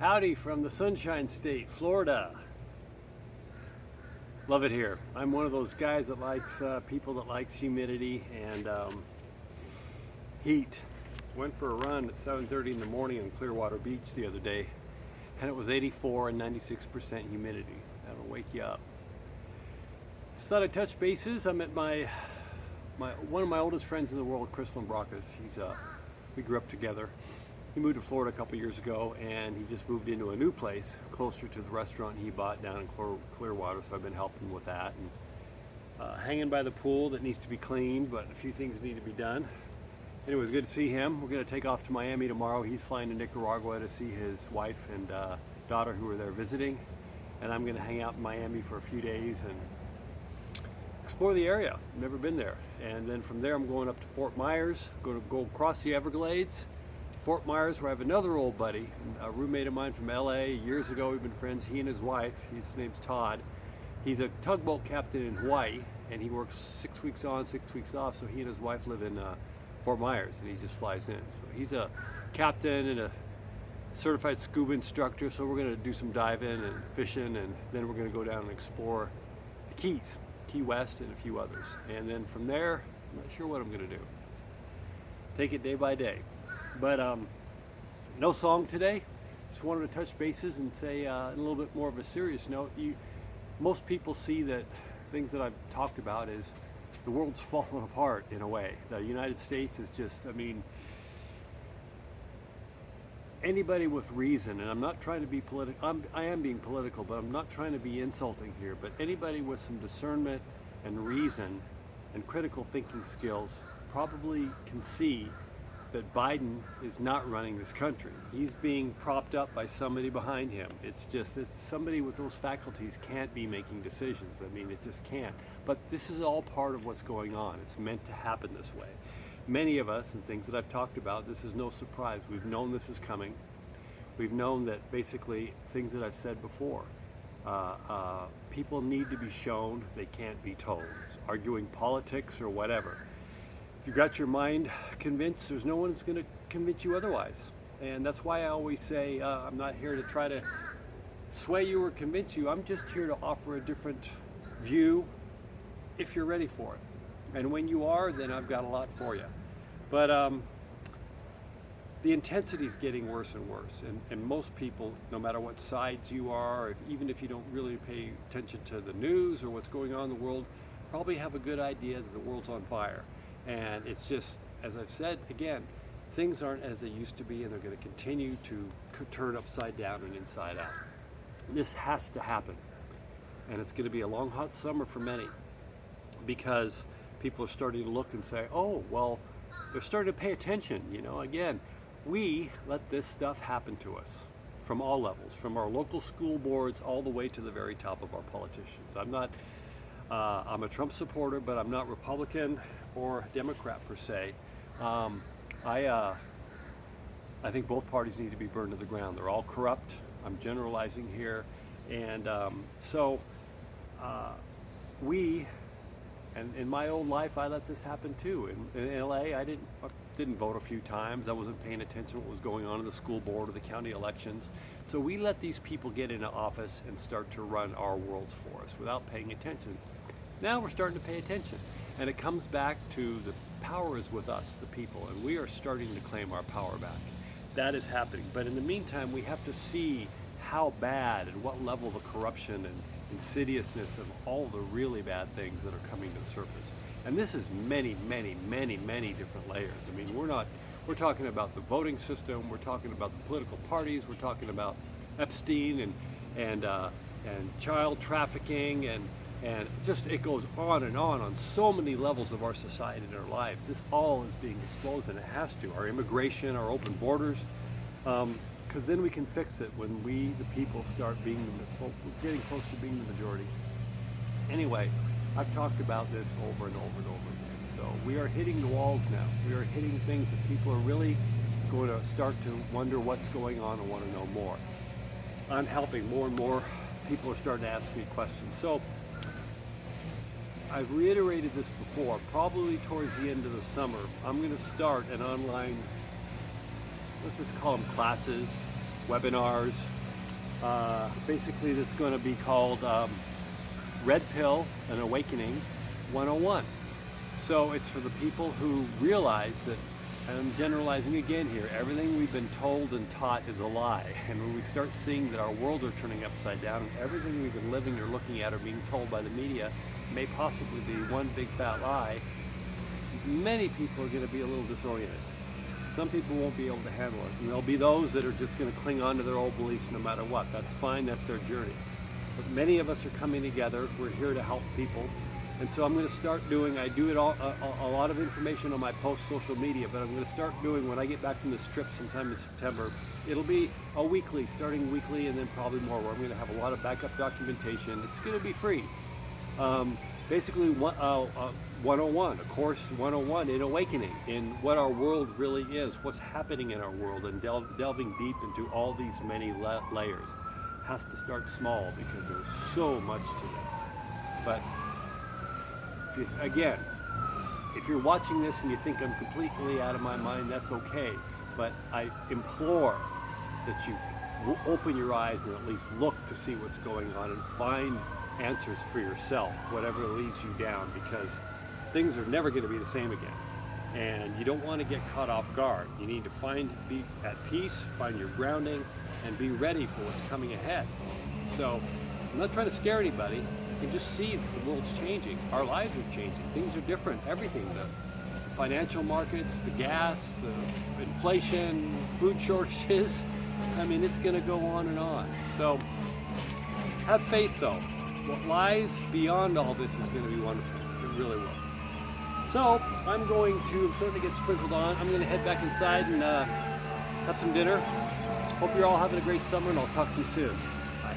Howdy from the Sunshine State, Florida. Love it here. I'm one of those guys that likes people that likes humidity and heat. Went for a run at 7:30 in the morning on Clearwater Beach the other day, and it was 84 and 96% humidity. That'll wake you up. Just thought I'd touch bases. I'm at my one of my oldest friends in the world, Chris Lombracus. We grew up together. He moved to Florida a couple years ago, and he just moved into a new place closer to the restaurant he bought down in Clearwater. So I've been helping with that and hanging by the pool that needs to be cleaned, but a few things need to be done. Anyway, it was good to see him. We're going to take off to Miami tomorrow. He's flying to Nicaragua to see his wife and daughter who are there visiting, and I'm going to hang out in Miami for a few days and explore the area. Never been there. And then from there I'm going up to Fort Myers, going to go across the Everglades, Fort Myers, where I have another old buddy, a roommate of mine from LA. Years ago we've been friends, he and his wife. His name's Todd. He's a tugboat captain in Hawaii, and he works 6 weeks on, 6 weeks off, so he and his wife live in Fort Myers, and he just flies in. So he's a captain and a certified scuba instructor, so we're going to do some diving and fishing, and then we're going to go down and explore the Keys, Key West and a few others. And then from there, I'm not sure what I'm going to do. Take it day by day. But no song today. Just wanted to touch bases and say a little bit more of a serious note. Most people see that things that I've talked about is the world's falling apart in a way. The United States is just, anybody with reason, and I'm not trying to be political, I am being political, but I'm not trying to be insulting here, but anybody with some discernment and reason and critical thinking skills probably can see that Biden is not running this country. He's being propped up by somebody behind him. It's somebody with those faculties can't be making decisions. It just can't. But this is all part of what's going on. It's meant to happen this way. Many of us, and things that I've talked about, this is no surprise. We've known this is coming. We've known that basically things that I've said before. People need to be shown, they can't be told. It's arguing politics or whatever. If you've got your mind convinced, there's no one that's going to convince you otherwise. And that's why I always say I'm not here to try to sway you or convince you. I'm just here to offer a different view if you're ready for it. And when you are, then I've got a lot for you. But the intensity is getting worse and worse. And most people, no matter what sides you are, even if you don't really pay attention to the news or what's going on in the world, probably have a good idea that the world's on fire. And it's just, as I've said, again, things aren't as they used to be, and they're going to continue to turn upside down and inside out. This has to happen. And it's going to be a long, hot summer for many, because people are starting to look and say, oh, well, they're starting to pay attention. Again, we let this stuff happen to us from all levels, from our local school boards all the way to the very top of our politicians. I'm a Trump supporter, but I'm not Republican or Democrat per se. I think both parties need to be burned to the ground. They're all corrupt. I'm generalizing here. And and in my old life, I let this happen too. In LA, I didn't vote a few times. I wasn't paying attention to what was going on in the school board or the county elections. So we let these people get into office and start to run our worlds for us without paying attention. Now we're starting to pay attention. And it comes back to the power is with us, the people, and we are starting to claim our power back. That is happening. But in the meantime, we have to see how bad and what level the corruption and insidiousness of all the really bad things that are coming to the surface. And this is many, many, many, many different layers. We're talking about the voting system, we're talking about the political parties, we're talking about Epstein and child trafficking and just it goes on so many levels of our society and our lives. This all is being exposed, and it has to. Our immigration, our open borders, because then we can fix it when we, the people, start getting close to being the majority. Anyway, I've talked about this over and over and over again. So we are hitting the walls now. We are hitting things that people are really going to start to wonder what's going on and want to know more. I'm helping more and more. People are starting to ask me questions. So I've reiterated this before, probably towards the end of the summer, I'm going to start an online, let's just call them classes, webinars, Basically, that's going to be called Red Pill, an Awakening 101. So it's for the people who realize that, and I'm generalizing again here, everything we've been told and taught is a lie. And when we start seeing that our world are turning upside down and everything we've been living or looking at or being told by the media may possibly be one big fat lie, many people are going to be a little disoriented. Some people won't be able to handle it. And there'll be those that are just going to cling on to their old beliefs no matter what. That's fine, that's their journey. But many of us are coming together. We're here to help people. And so I'm going to start doing, I do it all, a lot of information on my post social media, but I'm going to start doing, when I get back from this trip sometime in September, it'll be a weekly, starting weekly, and then probably more, where I'm going to have a lot of backup documentation. It's going to be free. Basically, 101, a course 101 in awakening, in what our world really is, what's happening in our world, and delving deep into all these many layers. Has to start small because there's so much to this. But again, if you're watching this and you think I'm completely out of my mind, that's okay. But I implore that you open your eyes and at least look to see what's going on and find answers for yourself, whatever leads you down, because things are never going to be the same again. And you don't want to get caught off guard. You need to be at peace, find your grounding, and be ready for what's coming ahead. So I'm not trying to scare anybody. You can just see that the world's changing. Our lives are changing. Things are different. Everything. The financial markets, the gas, the inflation, food shortages. I mean, it's going to go on and on. So have faith, though. What lies beyond all this is going to be wonderful. It really will. So I'm going to, starting to get sprinkled on, I'm going to head back inside and have some dinner. Hope you're all having a great summer, and I'll talk to you soon. Bye.